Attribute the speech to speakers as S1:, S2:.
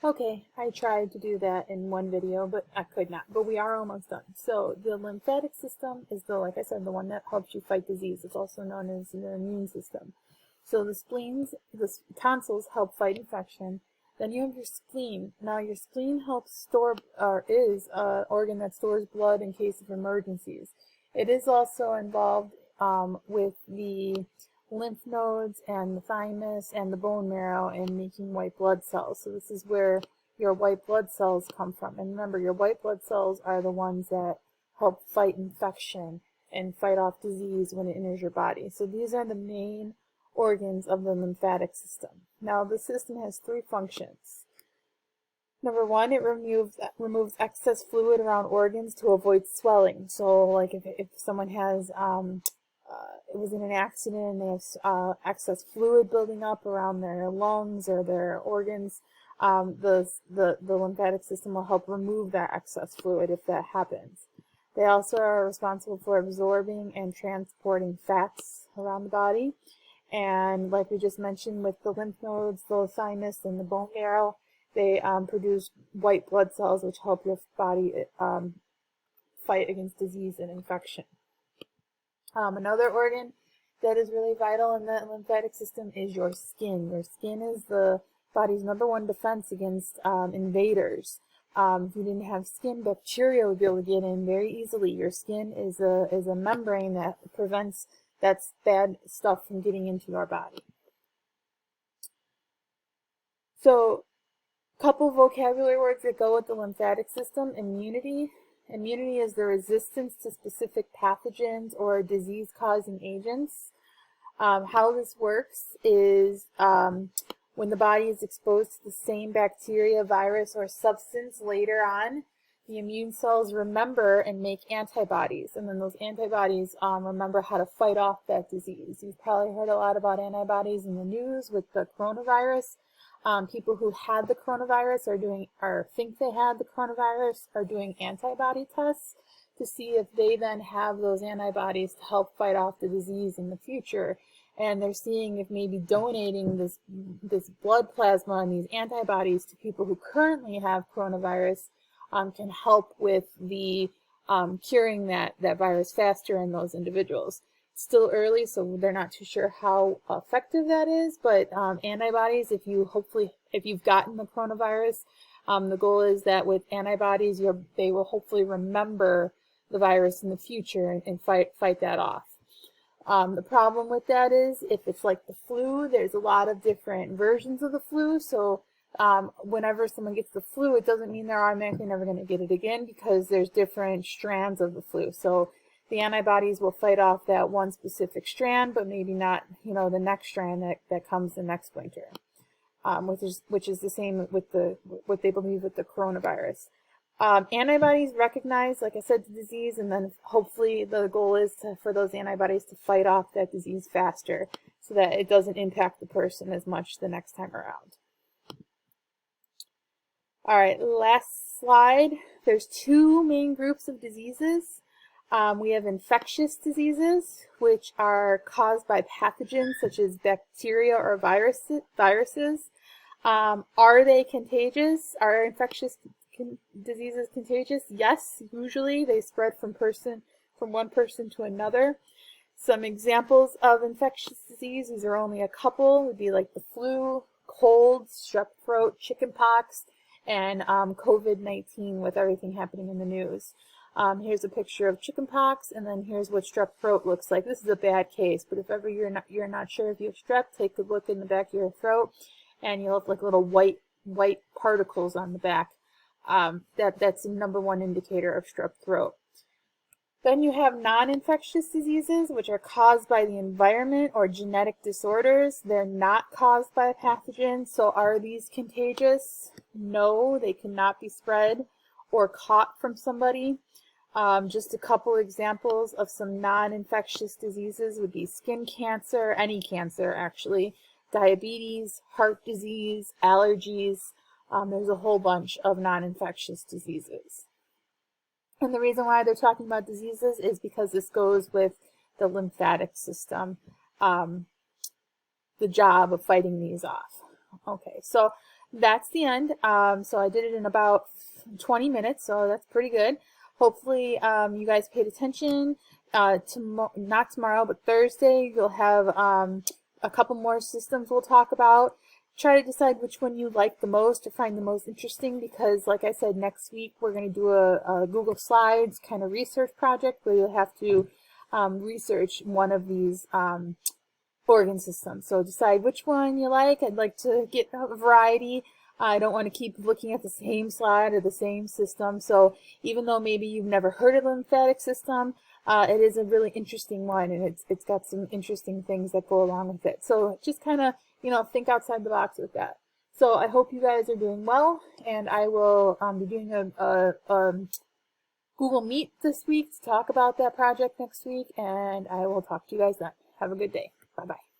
S1: Okay, I tried to do that in one video, but I could not. But we are almost done. So the lymphatic system is like I said, the one that helps you fight disease. It's also known as the immune system. So the the tonsils help fight infection. Then you have your spleen. Now your spleen helps store, or is an organ that stores blood in case of emergencies. It is also involved with the lymph nodes and the thymus and the bone marrow and making white blood cells. So this is where your white blood cells come from. And remember, your white blood cells are the ones that help fight infection and fight off disease when it enters your body. So these are the main organs of the lymphatic system. Now the system has three functions. Number one, it removes excess fluid around organs to avoid swelling. So like if someone has it was in an accident and they have excess fluid building up around their lungs or their organs, the lymphatic system will help remove that excess fluid if that happens. They also are responsible for absorbing and transporting fats around the body. And like we just mentioned with the lymph nodes, the thymus, and the bone marrow, they produce white blood cells which help your body fight against disease and infection. Another organ that is really vital in the lymphatic system is your skin. Your skin is the body's #1 defense against invaders. If you didn't have skin, bacteria would be able to get in very easily. Your skin is a membrane that prevents that bad stuff from getting into your body. So, a couple vocabulary words that go with the lymphatic system. Immunity. Immunity is the resistance to specific pathogens or disease-causing agents. How this works is when the body is exposed to the same bacteria, virus, or substance later on, the immune cells remember and make antibodies, and then those antibodies remember how to fight off that disease. You've probably heard a lot about antibodies in the news with the coronavirus. People who had the coronavirus or think they had the coronavirus are doing antibody tests to see if they then have those antibodies to help fight off the disease in the future. And they're seeing if maybe donating this blood plasma and these antibodies to people who currently have coronavirus can help with the curing that virus faster in those individuals. It's still early, so they're not too sure how effective that is, but antibodies, if you've gotten the coronavirus, the goal is that with antibodies, they will hopefully remember the virus in the future and fight that off. The problem with that is if it's like the flu, there's a lot of different versions of the flu, so whenever someone gets the flu, it doesn't mean they're automatically never going to get it again because there's different strands of the flu. So the antibodies will fight off that one specific strand, but maybe not, the next strand that comes the next winter, which is the same with what they believe with the coronavirus. Antibodies recognize, like I said, the disease, and then hopefully the goal is for those antibodies to fight off that disease faster so that it doesn't impact the person as much the next time around. All right, last slide. There's two main groups of diseases. We have infectious diseases, which are caused by pathogens such as bacteria or viruses. Are they contagious? Are infectious diseases contagious? Yes, usually they spread from one person to another. Some examples of infectious disease, these are only a couple, would be like the flu, colds, strep throat, chickenpox, and COVID-19 with everything happening in the news. Here's a picture of chickenpox, and then here's what strep throat looks like. This is a bad case, but if ever you're not sure if you have strep, take a look in the back of your throat, and you'll have like little white particles on the back. That's the #1 indicator of strep throat. Then you have non-infectious diseases, which are caused by the environment or genetic disorders. They're not caused by a pathogen. So are these contagious? No, they cannot be spread or caught from somebody. Just a couple examples of some non-infectious diseases would be skin cancer, any cancer actually, diabetes, heart disease, allergies. There's a whole bunch of non-infectious diseases. And the reason why they're talking about diseases is because this goes with the lymphatic system, the job of fighting these off. Okay, so that's the end. So I did it in about 20 minutes, so that's pretty good. Hopefully you guys paid attention. Not tomorrow, but Thursday, you'll have a couple more systems we'll talk about. Try to decide which one you like the most or find the most interesting, because like I said, next week we're going to do a Google Slides kind of research project where you'll have to research one of these organ systems. So decide which one you like. I'd like to get a variety. I don't want to keep looking at the same slide or the same system. So even though maybe you've never heard of the lymphatic system, it is a really interesting one, and it's got some interesting things that go along with it. So just kind of, you know, think outside the box with that. So I hope you guys are doing well, and I will be doing a Google Meet this week to talk about that project next week, and I will talk to you guys then. Have a good day. Bye-bye.